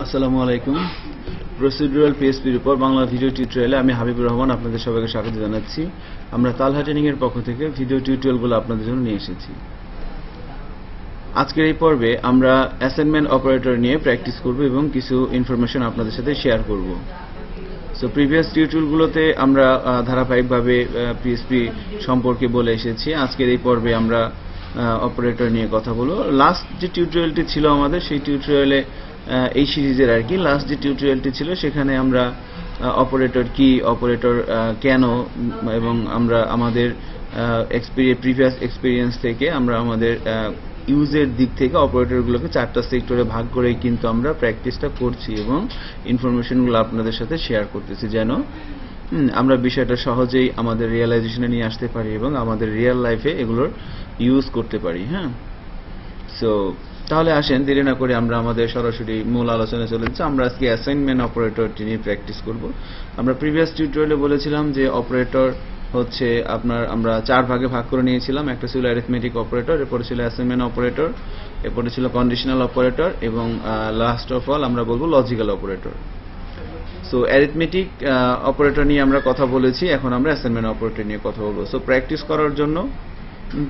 আসসালামু আলাইকুম। প্রসিডিউরাল পিএসপির উপর বাংলা ভিডিও টিউটোরিয়ালে আমি হাবিবুর রহমান আপনাদের সবাইকে স্বাগত জানাচ্ছি। আমরা তালহা ট্রেনিং এর পক্ষ থেকে ভিডিও টিউটোরিয়ালগুলো আপনাদের জন্য নিয়ে এসেছি। আজকের এই পর্বে আমরা অ্যাসাইনমেন্ট অপারেটর নিয়ে প্র্যাকটিস করব এবং কিছু ইনফরমেশন আপনাদের সাথে শেয়ার করব। সো প্রিভিয়াস টিউটোরিয়ালগুলোতে আমরা ধারাবাহিকভাবে পিএসপি সম্পর্কে বলে এসেছি। আজকের এই পর্বে আমরা অপারেটর নিয়ে কথা বলবো। লাস্ট যে টিউটোরিয়ালটি ছিল আমাদের, সেই টিউটোরিয়ালে এই সিরিজের আর কি লাস্ট যে টিউটোরিয়ালটি ছিল সেখানে আমরা অপারেটর কি, অপারেটর কেন, এবং আমরা আমাদের প্রিভিয়াস এক্সপিরিয়েন্স থেকে আমরা আমাদের ইউজের দিক থেকে অপারেটরগুলোকে 4টা সেক্টরে ভাগ করেই কিন্তু আমরা প্র্যাকটিসটা করছি এবং ইনফরমেশনগুলো আপনাদের সাথে শেয়ার করতেছি, যেন আমরা বিষয়টা সহজেই আমাদের রিয়েলাইজেশনে নিয়ে আসতে পারি এবং আমাদের রিয়েল লাইফে এগুলোর ইউজ করতে পারি। সো তাহলে আসেন দেরি না করে আমরা আমাদের সরাসরি মূল আলোচনায় চলে যাচ্ছি। আমরা আজকে অ্যাসাইনমেন্ট অপারেটরটি নিয়ে প্র্যাকটিস করব। আমরা প্রিভিয়াস টিউটোরিয়ালে বলেছিলাম যে অপারেটর হচ্ছে আমরা 4 ভাগে ভাগ করে নিয়েছিলাম। একটা ছিল অ্যারিথমেটিক অপারেটর, এরপরে ছিল অ্যাসাইনমেন্ট অপারেটর, এরপরে ছিল কন্ডিশনাল অপারেটর এবং লাস্ট অফ অল আমরা বলবো logical operator. So arithmetic operator নিয়ে আমরা কথা বলেছি, এখন আমরা অ্যাসাইনমেন্ট অপারেটর নিয়ে কথা বলবো। সো প্র্যাকটিস করার জন্য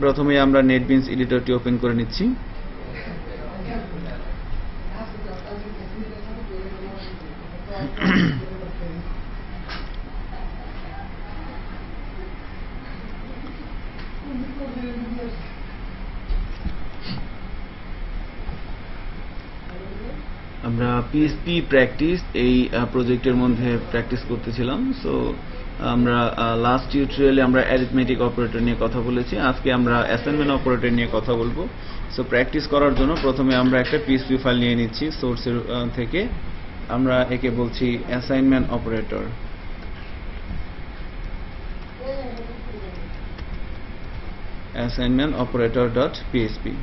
প্রথমে আমরা নেটবিনস এডিটরটি ওপেন করে নিচ্ছি। আমরা পিএসপি প্র্যাকটিস এই প্রজেক্টের মধ্যে প্র্যাকটিস করতেছিলাম। সো আমরা লাস্ট টিউটোরিয়ালে আমরা অ্যারিথমেটিক অপারেটর নিয়ে কথা বলেছি, আজকে আমরা অ্যাসাইনমেন্ট অপারেটর নিয়ে কথা বলবো। সো প্র্যাকটিস করার জন্য প্রথমে আমরা একটা পিএসপি ফাইল নিয়ে নিচ্ছি সোর্সের থেকে। আমরা একে বলছি assignment operator. Assignment operator dot PSP.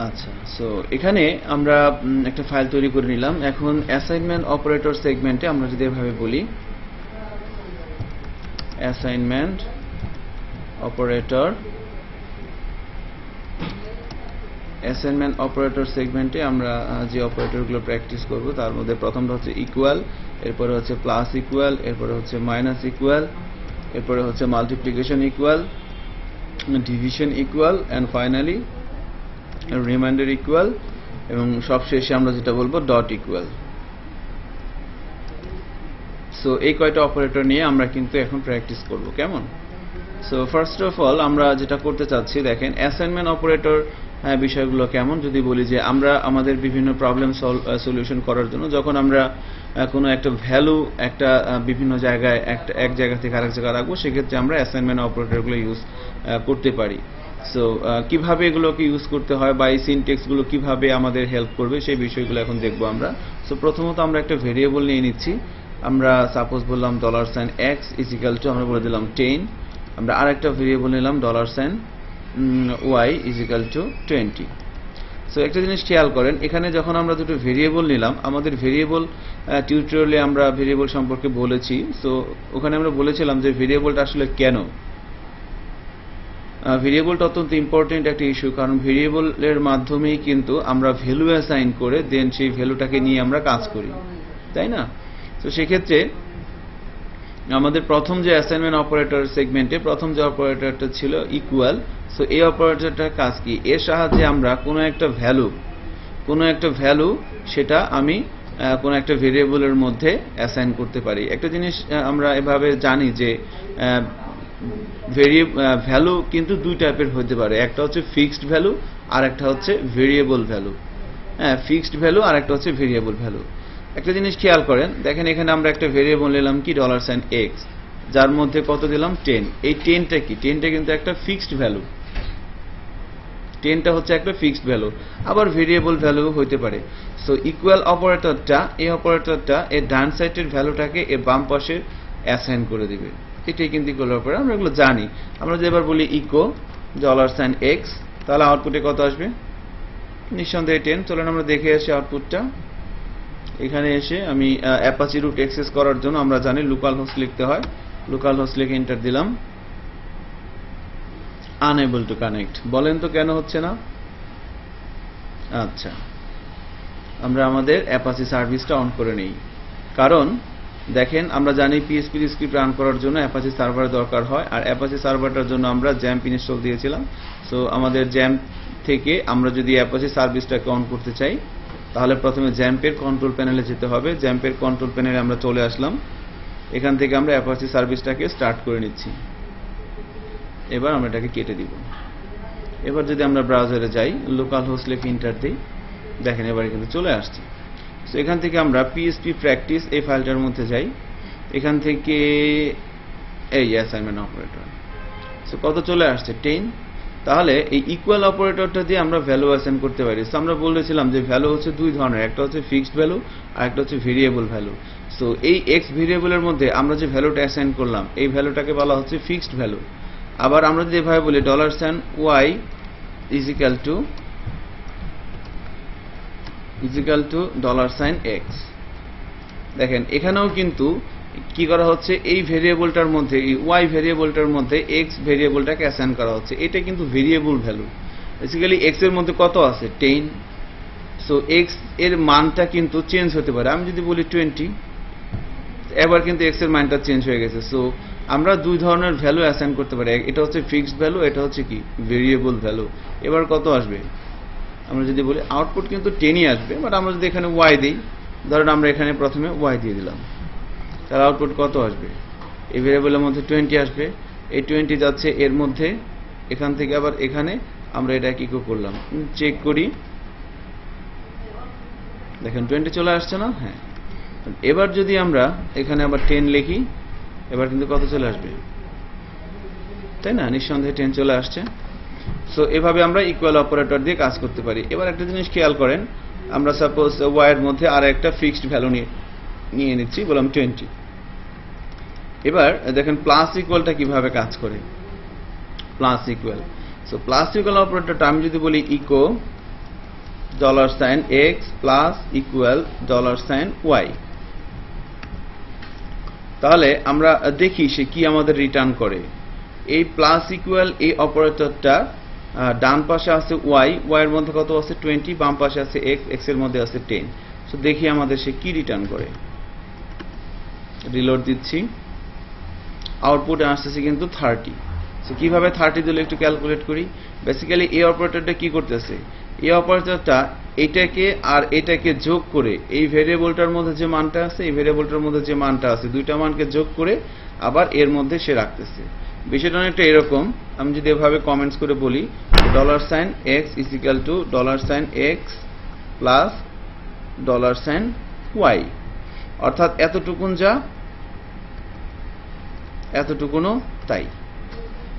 আচ্ছা, সো এখানে আমরা একটা ফাইল তৈরি করে নিলাম। এখন অ্যাসাইনমেন্ট অপারেটর সেগমেন্টে আমরা যদি এভাবে বলি অ্যাসাইনমেন্ট অপারেটর সেগমেন্টে আমরা যে অপারেটরগুলো প্র্যাকটিস করব তার মধ্যে প্রথমটা হচ্ছে ইকুয়াল, এরপরে হচ্ছে প্লাস ইকুয়াল, এরপরে হচ্ছে মাইনাস ইকুয়াল, এরপরে হচ্ছে multiplication equal, division equal, and finally remainder equal, এবং সবশেষে আমরা যেটা বলবো ডট ইকুয়াল। সো এই কয়টা অপারেটর নিয়ে আমরা কিন্তু এখন প্র্যাকটিস করব, কেমন? সো ফার্স্ট অফ অল আমরা যেটা করতে চাচ্ছি, দেখেন অ্যাসাইনমেন্ট অপারেটর বিষয়গুলো কেমন। যদি বলি যে আমরা আমাদের বিভিন্ন প্রবলেম সলিউশন করার জন্য যখন আমরা কোনো একটা ভ্যালু একটা বিভিন্ন জায়গায় এক জায়গা থেকে আরেক জায়গায় রাখবো, সেক্ষেত্রে আমরা অ্যাসাইনমেন্ট অপারেটরগুলো ইউজ করতে পারি। সো কিভাবে এগুলোকে ইউজ করতে হয় বা এই সিনটেক্সগুলো কিভাবে আমাদের হেল্প করবে সেই বিষয়গুলো এখন দেখবো আমরা। সো প্রথমত আমরা একটা ভেরিয়েবল নিয়ে নিচ্ছি। আমরা সাপোজ বললাম $x = আমরা বলে দিলাম 10। আমরা আরেকটা ভেরিয়েবল নিলাম $y = 20। সো একটা জিনিস খেয়াল করেন, এখানে যখন আমরা দুটো ভেরিয়েবল নিলাম, আমাদের ভেরিয়েবল টিউটোরিয়ালে আমরা ভেরিয়েবল সম্পর্কে বলেছি। সো ওখানে আমরা বলেছিলাম যে ভেরিয়েবলটা আসলে কেন। ভেরিয়েবলটা অত্যন্ত ইম্পর্টেন্ট একটা ইস্যু, কারণ ভেরিয়েবলের মাধ্যমেই কিন্তু আমরা ভ্যালু অ্যাসাইন করে দেন সেই ভ্যালুটাকে নিয়ে আমরা কাজ করি, তাই না? তো সেক্ষেত্রে আমাদের প্রথম যে অ্যাসাইনমেন্ট অপারেটর সেগমেন্টে প্রথম যে অপারেটরটা ছিল ইকুয়াল। সো এই অপারেটরটার কাজ কি? এর সাহায্যে আমরা কোনো একটা ভ্যালু সেটা আমি কোনো একটা ভেরিয়েবলের মধ্যে অ্যাসাইন করতে পারি। একটা জিনিস আমরা এভাবে জানি যে ভ্যালু কিন্তু দুই টাইপের হতে পারে, একটা হচ্ছে ফিক্সড ভ্যালু আর একটা হচ্ছে ভেরিয়েবল ভ্যালু। ফিক্সড ভ্যালু আর একটা হচ্ছে ভেরিয়েবল ভ্যালু। একটা জিনিস খেয়াল করেন, দেখেন এখানে আমরা একটা ভেরিয়েবল নিলাম কি $x, যার মধ্যে কত দিলাম 10। এই 10টা কি? 10টা কিন্তু একটা ফিক্সড ভ্যালু। 10টা হচ্ছে একটা ফিক্সড ভ্যালু, আবার ভেরিয়েবল ভ্যালু হইতে পারে। সো ইকুয়াল অপারেটরটা, এই অপারেটরটা এর ডান সাইডের ভ্যালুটাকে এর বাম পাশে অ্যাসাইন করে দিবে। এটাই কিন্তু ইকুয়াল অপারেটর, আমরা এগুলো জানি। আমরা যে এবার বলি ইকো $x, তাহলে আউটপুটে কত আসবে? নিঃসন্দেহে 10। চলেন আমরা দেখে আসি আউটপুটটা। এখানে এসে আমি অ্যাপাচি রুট অ্যাক্সেস করার জন্য আমরা জানি লোকাল হোস্ট লিখতে হয়। লোকাল হোস্ট লিখে এন্টার দিলাম। Unable to connect. বলেন তো কেন হচ্ছে না? আচ্ছা, আমরা আমাদের অ্যাপাচি সার্ভিসটা অন করে নেই। কারণ দেখেন, আমরা জানি পিএসপি স্ক্রিপ্ট রান করার জন্য অ্যাপাচি সার্ভার দরকার হয়, আর অ্যাপাচি সার্ভারটার জন্য আমরা জ্যাম্প ইনস্টল দিয়েছিলাম। সো আমাদের জ্যাম্প থেকে আমরা যদি অ্যাপাচি সার্ভিসটাকে অন করতে চাই, তাহলে প্রথমে জ্যাম্পের কন্ট্রোল প্যানেলে যেতে হবে। জ্যাম্পের কন্ট্রোল প্যানেলে আমরা চলে আসলাম। এখান থেকে আমরা অ্যাপাচি সার্ভিসটাকে স্টার্ট করে নিচ্ছি। এবার আমরা এটাকে কেটে দিব। এবার যদি আমরা ব্রাউজারে যাই, লোকাল হোস্ট লিখে এন্টার দিই, দেখেন এবারে কিন্তু চলে আসছে। সো এখান থেকে আমরা পিএসপি প্র্যাকটিস এই ফাইলটার মধ্যে যাই। এখান থেকে এই অ্যাসাইনমেন্ট অপারেটর। সো কত চলে আসছে? 10। তাহলে এই ইকুয়াল অপারেটরটা দিয়ে আমরা ভ্যালু অ্যাসাইন করতে পারি। সো আমরা বলেছিলাম যে ভ্যালু হচ্ছে দুই ধরনের, একটা হচ্ছে ফিক্সড ভ্যালু আর একটা হচ্ছে ভেরিয়েবল ভ্যালু। সো এই এক্স ভেরিয়েবলের মধ্যে আমরা যে ভ্যালুটা অ্যাসাইন করলাম, এই ভ্যালুটাকে বলা হচ্ছে ফিক্সড ভ্যালু। আবার আমরা যদি এভাবে বলি $y is equal to $x, দেখেন এখানেও কিন্তু কি করা হচ্ছে, এই ভেরিয়েবলটার মধ্যে, এই y ভেরিয়েবলটার মধ্যে x ভেরিয়েবলটাকে অ্যাসাইন করা হচ্ছে। এটা কিন্তু ভেরিয়েবল ভ্যালু। বেসিক্যালি x এর মধ্যে কত আছে? 10। সো x এর মানটা কিন্তু চেঞ্জ হতে পারে। আমি যদি বলি 20, এবার কিন্তু x এর মানটা চেঞ্জ হয়ে গেছে। সো আমরা দুই ধরনের ভ্যালু অ্যাসাইন করতে পারি। এটা হচ্ছে ফিক্সড ভ্যালু, এটা হচ্ছে কি ভেরিয়েবল ভ্যালু। এবার কত আসবে? আমরা যদি বলি আউটপুট কিন্তু 10ই আসবে, বাট আমরা যদি এখানে y দিই, ধরেন আমরা এখানে প্রথমে y দিয়ে দিলাম, তার আউটপুট কত আসবে? এই ভেরিয়েবলের মধ্যে 20 আসবে। এই 20 যাচ্ছে এর মধ্যে, এখান থেকে আবার এখানে আমরা এটা কি করলাম, চেক করি, দেখেন 20 চলে আসছে না? হ্যাঁ। এবার যদি আমরা এখানে আবার 10 লিখি, এবার কিন্তু কত চলে আসবে? তাই না? নিঃসন্দেহে 10 চলে আসছে। সো এভাবে আমরা ইকুয়াল অপারেটর দিয়ে কাজ করতে পারি। এবার একটা জিনিস খেয়াল করেন, আমরা সাপোজ y এর মধ্যে আর একটা ফিক্সড ভ্যালু নিয়ে নিচ্ছি, বললাম 20। এবার দেখেন প্লাস ইকুয়ালটা কিভাবে কাজ করে। Plus equal, so plus equal অপারেটরটা আমি যদি বলি ইকো $x প্লাস ইকুয়াল $y, তাহলে আমরা দেখি সে কি আমাদের রিটার্ন করে। এই প্লাস ইকুয়াল এই অপারেটরটা ডান পাশে আছে y এর মধ্যে কত আছে? 20, বাম পাশে আছে x এর মধ্যে আছে 10। সো দেখি আমাদের সে কি রিটার্ন করে। রিলোড দিচ্ছি, আউটপুটে আসতেছে কিন্তু 30। সো কিভাবে 30 দিলে একটু ক্যালকুলেট করি। বেসিক্যালি এই অপারেটরটা কি করতেছে, এই অপারেটরটা এটাকে আর এটাকে যোগ করে, এই ভেরিয়েবলটার মধ্যে যে মানটা আছে, এই ভেরিয়েবলটার মধ্যে যে মানটা আছে, দুইটা মানকে যোগ করে আবার এর মধ্যে সে রাখতেছে। বিষয়টা অনেকটা এরকম। আমি যদি এভাবে কমেন্টস করে বলি $x is equal to $x plus $y, অর্থাৎ এতটুকুন যা এতটুকুনও তাই,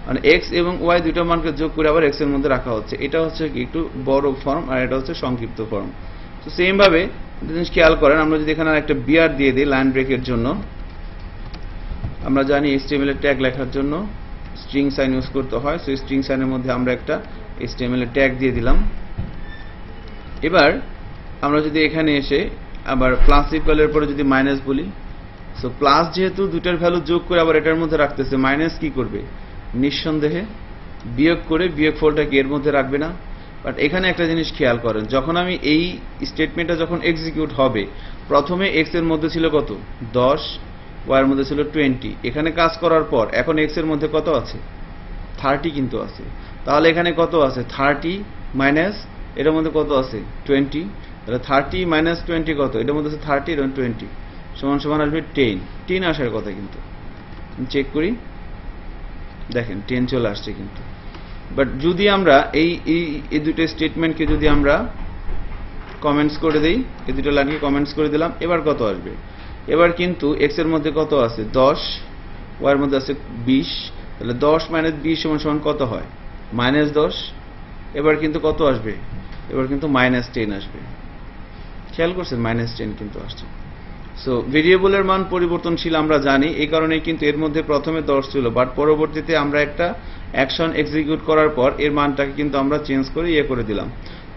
মানে x এবং y দুটো মানকে যোগ করে আবার x এর মধ্যে রাখা হচ্ছে। এটা হচ্ছে কি একটু বড় ফর্ম, আর এটা হচ্ছে সংক্ষিপ্ত ফর্ম। তো সেম ভাবে জিনিস খেয়াল করেন, আমরা যদি এখানে একটা বিআর দিয়ে দিই লাইন ব্রেকের জন্য, আমরা জানি HTML এর ট্যাগ লেখার জন্য স্ট্রিং সাইন ইউজ করতে হয়। সো স্ট্রিং সাইনের মধ্যে আমরা একটা HTML এর ট্যাগ দিয়ে দিলাম। এবার আমরা যদি এখানে এসে আবার প্লাস ইকুয়ালের পরে যদি মাইনাস বলি, সো প্লাস যেহেতু দুটার ভ্যালু যোগ করে আবার এটার মধ্যে রাখতেছে, মাইনাস কি করবে? নিঃসন্দেহে বিয়োগ করে বিয়োগফলটাকে এর মধ্যে রাখবে না। বাট এখানে একটা জিনিস খেয়াল করেন, যখন আমি এই স্টেটমেন্টটা যখন এক্সিকিউট হবে, প্রথমে x এর মধ্যে ছিল কত? 10, y এর মধ্যে ছিল 20। এখানে কাজ করার পর এখন x এর মধ্যে কত আছে? 30 কিন্তু আছে। তাহলে এখানে কত আছে? 30 মাইনাস এটার মধ্যে কত আছে? 20। তাহলে 30 মাইনাস 20 কত? এটার মধ্যে আছে 30 এবং 20 সমান সমান আসবে 10 আসার কথা। কিন্তু চেক করি, দেখেন 10 চলে আসছে কিন্তু। বাট যদি আমরা এই দুটো স্টেটমেন্টকে যদি আমরা কমেন্টস করে দেই, এই দুটো লাইনকে কমেন্টস করে দিলাম, এবার কত আসবে? এবার কিন্তু x এর মধ্যে কত আছে? 10, y এর মধ্যে আছে 20। তাহলে 10 মাইনাস 20 সমান সমান কত হয়? -10। এবার কিন্তু কত আসবে? এবার কিন্তু -10 আসবে। খেয়াল করছেন? -10 কিন্তু আসছে। সো ভেরিয়েবলের মান পরিবর্তনশীল আমরা জানি, এই কারণে কিন্তু এর মধ্যে প্রথমে 10 ছিল, বাট পরবর্তীতে আমরা একটা অ্যাকশন এক্সিকিউট করার পর এর মানটাকে কিন্তু আমরা চেঞ্জ করে ইয়ে করে দিলাম।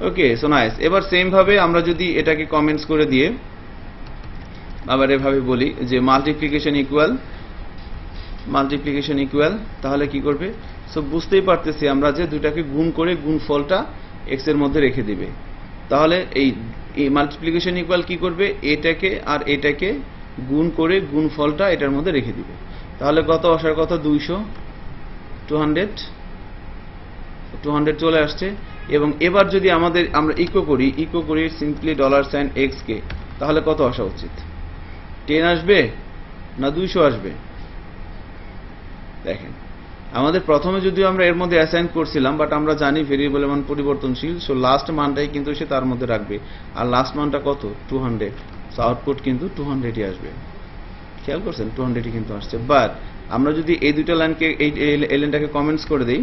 ওকে, সো নাইস। এবার সেম ভাবে আমরা যদি এটাকে কমেন্টস করে দিয়ে আবার এভাবে বলি যে মাল্টিপ্লিকেশন ইকুয়াল, তাহলে কি করবে? সো বুঝতেই পারতেছি আমরা যে দুটাকে গুণ করে গুণফলটা এক্স এর মধ্যে রেখে দিবে। তাহলে এই মাল্টিপ্লিকেশন ইকুয়াল কি করবে? এটাকে আর এটাকে গুণ করে গুণফলটা এটার মধ্যে রেখে দিবে। তাহলে কত আসার কথা? 200 চলে আসছে। এবং এবার যদি আমরা ইকো করি সিম্পলি $সাইন x কে, তাহলে কত আসা উচিত? 10 আসবে না 200 আসবে? দেখেন, আমাদের প্রথমে যদিও আমরা এর মধ্যে অ্যাসাইন করছিলাম, বাট আমরা জানি ভেরিয়েবলের মান পরিবর্তনশীল, সো লাস্ট মানটাই কিন্তু সে তার মধ্যে রাখবে। আর লাস্ট মানটা কত? 200। সো আউটপুট কিন্তু 200ই আসবে। খেয়াল করছেন? 200ই কিন্তু আসছে। বাট আমরা যদি এই দুটো লাইনকে এই এলেনটাকে কমেন্টস করে দেই,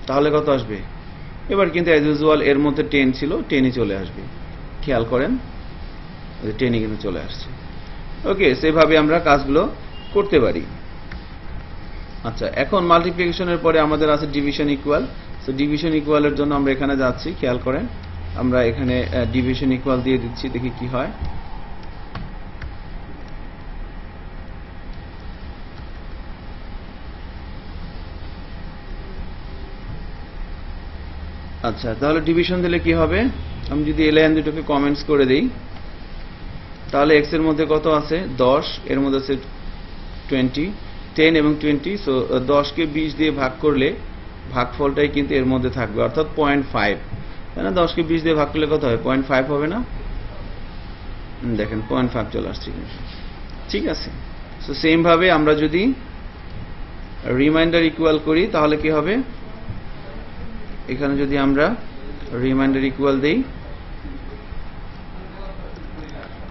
তাহলে কত আসবে? এবার কিন্তু অ্যাজ ইউজুয়াল এর মধ্যে 10 ছিল, 10ই চলে আসবে। খেয়াল করেন, 10ই কিন্তু চলে আসছে। ওকে, সেভাবে আমরা কাজগুলো করতে পারি। আচ্ছা, এখন মাল্টিপ্লিকেশনের পরে আমাদের আছে ডিভিশন ইকুয়াল। সো ডিভিশন ইকুয়ালের জন্য আমরা এখানে যাচ্ছি। খেয়াল করেন, আমরা এখানে ডিভিশন ইকুয়াল দিয়ে দিচ্ছি, দেখি কি হয়। আচ্ছা, তাহলে ডিভিশন দিলে কি হবে? আমি যদি এই লাইন দুটোকে কমেন্টস করে দেই, তাহলে x এর মধ্যে কত আছে? 10, এর মধ্যে আছে 20, 10 এবং 20। সো 10 কে 20 দিয়ে ভাগ করলে ভাগফলটাই কিন্তু এর মধ্যে থাকবে, অর্থাৎ 0.5, তাই না? 10 কে 20 দিয়ে ভাগ করলে কত হয়? 0.5 হবে না? দেখেন 0.5 চলে আসছে। ঠিক আছে। সো সেম ভাবে আমরা যদি রিমাইন্ডার ইকুয়াল করি, তাহলে কি হবে? এখানে যদি আমরা রিমাইন্ডার ইকুয়াল দেই,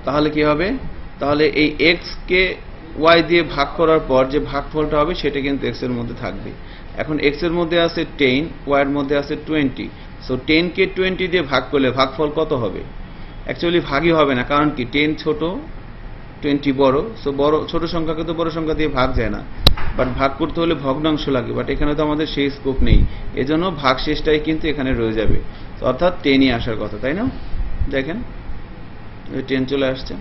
তাহলে কি হবে? তাহলে এই x কে y দিয়ে ভাগ করার পর যে ভাগফলটা হবে সেটা কিন্তু x এর মধ্যে থাকবে। এখন x এর মধ্যে আছে 10, y এর মধ্যে আছে 20। সো 10 কে 20 দিয়ে ভাগ করলে ভাগফল কত হবে? অ্যাকচুয়ালি ভাগই হবে না, কারণ কি? 10 ছোট, 20 বড়। সো ছোট সংখ্যাকে তো বড় সংখ্যা দিয়ে ভাগ যায় না, বাট ভাগ করতে হলে ভগ্নাংশ লাগে। বাট এখানে তো আমাদের সেই স্কোপ নেই, এজন্য ভাগ শেষটাই কিন্তু এখানে রয়ে যাবে। অর্থাৎ 10ই আসার কথা, তাই না? দেখেন 10 চলে আসছে,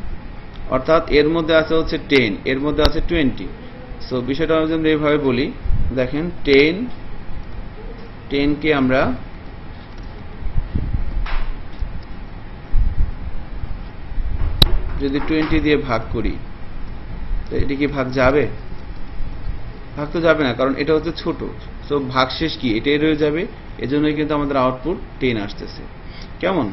অর্থাৎ এর মধ্যে আছে হচ্ছে 10, এর মধ্যে আছে 20। সো বিষয়টা আমরা এইভাবে বলি, দেখেন 10 কে আমরা যদি 20 দিয়ে ভাগ করি, তো এটা কি ভাগ যাবে? ভাগ তো যাবে না, কারণ এটা হচ্ছে ছোট। সো ভাগশেষ কি? এটাই রয়ে যাবে। এজন্যই কিন্তু আমাদের আউটপুট 10 আসতেছে। কেমন?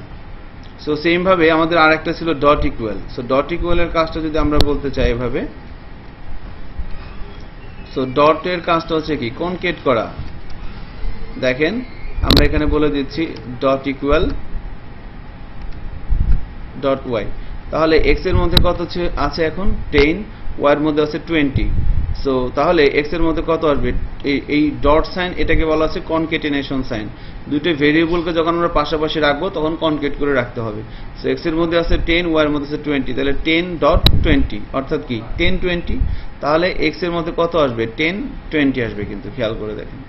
সো সেম ভাবে আমাদের আরেকটা ছিল ডট ইকুয়াল। সো ডট ইকুয়ালের কাজটা যদি আমরা বলতে চাই এভাবে, সো ডটের কাজটা হচ্ছে কি? কনকেট করা। দেখেন আমরা এখানে বলে দিচ্ছি ডট ইকুয়াল ডট ওয়াই। তাহলে x এর মধ্যে কত আছে এখন? 10, y এর মধ্যে আছে 20। সো তাহলে x এর মধ্যে কত আসবে? এই ডট সাইন, এটাকে বলা আছে কনকেটিনেশন সাইন। দুটো ভেরিয়েবলকে যখন আমরা পাশাপাশি রাখবো তখন কনকেট করে রাখতে হবে। সো x এর মধ্যে আছে 10, y এর মধ্যে আছে 20, তাহলে 10.20 অর্থাৎ কি? 1020। তাহলে x এর মধ্যে কত আসবে? 1020 আসবে। কিন্তু খেয়াল করে দেখেন,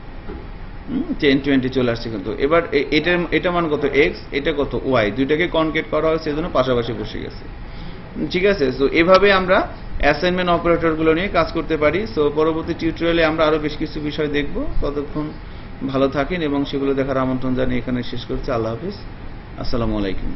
1020 চলে আসছে কিন্তু। এবার এটা মান কত? x, এটা কত? y। দুইটাকে কনকেট করা হয়েছে, সেজন্য পাশাপাশি বসে গেছে। ঠিক আছে। সো এভাবে আমরা অ্যাসাইনমেন্ট অপারেটরগুলো নিয়ে কাজ করতে পারি। সো পরবর্তী টিউটোরিয়ালে আমরা আরো বেশ কিছু বিষয় দেখব। ততক্ষণ ভালো থাকেন এবং সেগুলো দেখার আমন্ত্রণ জানিয়ে এখানে শেষ করছি। আল্লাহ হাফিজ, আসসালামু আলাইকুম।